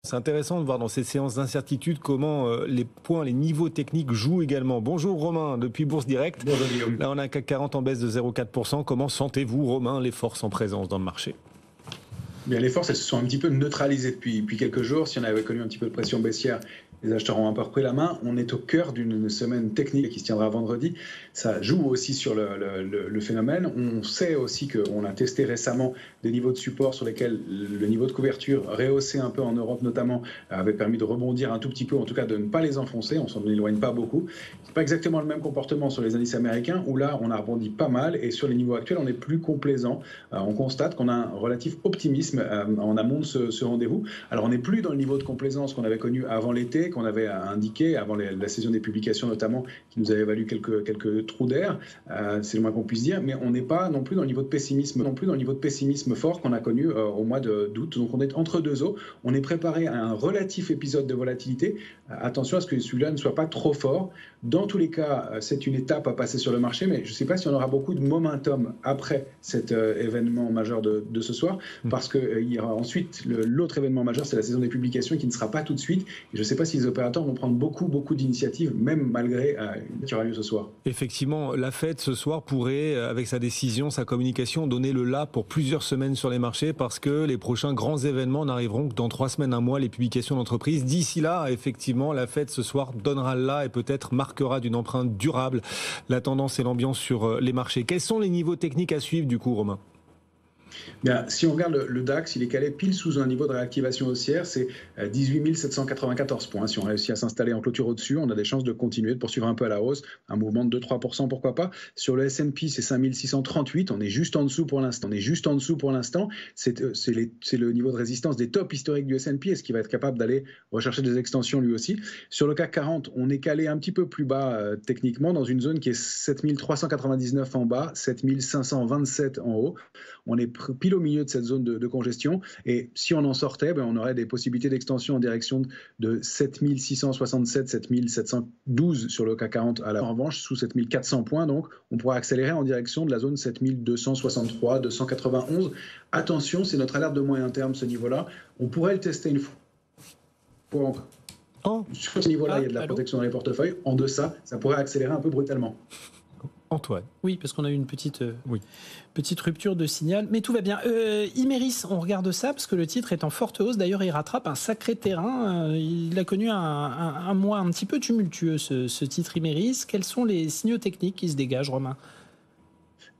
C'est intéressant de voir dans ces séances d'incertitude comment les niveaux techniques jouent également. Bonjour Romain, depuis Bourse Direct. Bonjour Guillaume. Là on a un CAC 40 en baisse de 0,4%. Comment sentez-vous Romain les forces en présence dans le marché ? Bien, les forces, elles se sont un petit peu neutralisées depuis quelques jours. Si on avait connu un petit peu de pression baissière, les acheteurs ont un peu repris la main. On est au cœur d'une semaine technique qui se tiendra vendredi. Ça joue aussi sur le phénomène. On sait aussi qu'on a testé récemment des niveaux de support sur lesquels le niveau de couverture rehaussé un peu en Europe notamment avait permis de rebondir un tout petit peu, en tout cas de ne pas les enfoncer. On s'en éloigne pas beaucoup. C'est pas exactement le même comportement sur les indices américains où là on a rebondi pas mal et sur les niveaux actuels on est plus complaisant. On constate qu'on a un relatif optimisme en amont de ce rendez-vous. Alors on n'est plus dans le niveau de complaisance qu'on avait connu avant l'été, qu'on avait indiqué avant la saison des publications notamment, qui nous avait valu quelques trous d'air, c'est le moins qu'on puisse dire, mais on n'est pas non plus dans le niveau de pessimisme fort qu'on a connu au mois d'août. Donc on est entre deux eaux, on est préparé à un relatif épisode de volatilité. Attention à ce que celui-là ne soit pas trop fort. Dans tous les cas, c'est une étape à passer sur le marché, mais je ne sais pas si on aura beaucoup de momentum après cet événement majeur de ce soir, parce qu'il y aura ensuite l'autre événement majeur, c'est la saison des publications qui ne sera pas tout de suite. Et je ne sais pas si les opérateurs vont prendre beaucoup d'initiatives, même malgré qui aura lieu ce soir. Effectivement, la Fed ce soir pourrait, avec sa décision, sa communication, donner le là pour plusieurs semaines sur les marchés parce que les prochains grands événements n'arriveront que dans 3 semaines, un mois, les publications d'entreprise. D'ici là, effectivement, la Fed ce soir donnera le là et peut-être marquera d'une empreinte durable la tendance et l'ambiance sur les marchés. Quels sont les niveaux techniques à suivre du coup, Romain ? Bien, si on regarde le DAX, il est calé pile sous un niveau de réactivation haussière, c'est 18 794 points. Si on réussit à s'installer en clôture au-dessus, on a des chances de continuer, de poursuivre un peu à la hausse, un mouvement de 2-3%, pourquoi pas. Sur le S&P, c'est 5 638, on est juste en dessous pour l'instant. C'est le niveau de résistance des tops historiques du S&P. Est-ce qu'il va être capable d'aller rechercher des extensions lui aussi? Sur le CAC 40, on est calé un petit peu plus bas techniquement, dans une zone qui est 7 399 en bas, 7 527 en haut. On est pile au milieu de cette zone de congestion. Et si on en sortait, on aurait des possibilités d'extension en direction de 7667, 7712 sur le CAC 40 à la revanche, sous 7400 points. Donc, on pourrait accélérer en direction de la zone 7263, 291. Attention, c'est notre alerte de moyen terme, ce niveau-là. On pourrait le tester une fois encore. Sur ce niveau-là, il y a de la protection dans les portefeuilles. En deçà, ça pourrait accélérer un peu brutalement. Antoine. Oui, parce qu'on a eu une petite rupture de signal, mais tout va bien. Imerys, on regarde ça parce que le titre est en forte hausse. D'ailleurs, il rattrape un sacré terrain. Il a connu un mois un petit peu tumultueux, ce titre Imerys. Quels sont les signaux techniques qui se dégagent, Romain ?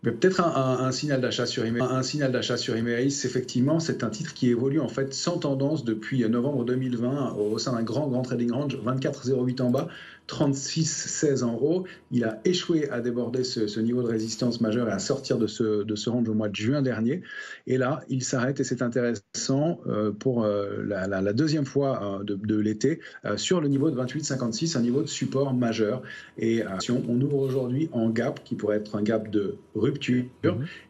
Mais peut-être un signal d'achat sur Imerys, effectivement, c'est un titre qui évolue en fait sans tendance depuis novembre 2020 au sein d'un grand trading range, 24,08 en bas, 36,16 en haut. Il a échoué à déborder ce niveau de résistance majeur et à sortir de ce range au mois de juin dernier. Et là, il s'arrête et c'est intéressant pour la deuxième fois de l'été sur le niveau de 28,56, un niveau de support majeur. Et on ouvre aujourd'hui en gap qui pourrait être un gap de rupture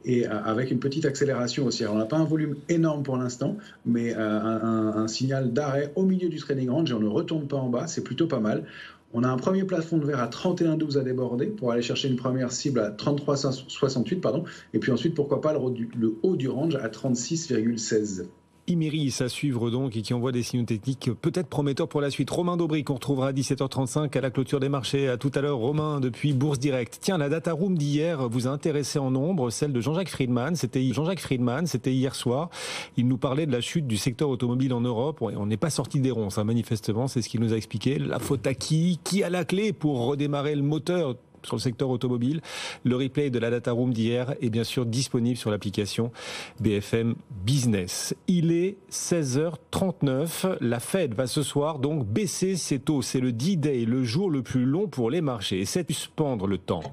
et avec une petite accélération aussi. Alors, on n'a pas un volume énorme pour l'instant, mais un signal d'arrêt au milieu du trading range et on ne retourne pas en bas, c'est plutôt pas mal. On a un premier plafond de verre à 31,12 à déborder pour aller chercher une première cible à 33,68, et puis ensuite, pourquoi pas le haut du range à 36,16. Imerys à suivre donc et qui envoie des signaux techniques peut-être prometteurs pour la suite. Romain Daubry qu'on retrouvera à 17h35 à la clôture des marchés. À tout à l'heure Romain depuis Bourse Direct. Tiens, la data room d'hier vous a intéressé en nombre, celle de Jean-Jacques Friedman. C'était hier soir. Il nous parlait de la chute du secteur automobile en Europe. On n'est pas sorti des ronces, manifestement, c'est ce qu'il nous a expliqué. La faute à qui a la clé pour redémarrer le moteur sur le secteur automobile. Le replay de la data room d'hier est bien sûr disponible sur l'application BFM Business. Il est 16h39. La Fed va ce soir donc baisser ses taux. C'est le D-Day, le jour le plus long pour les marchés. Et c'est suspendre le temps.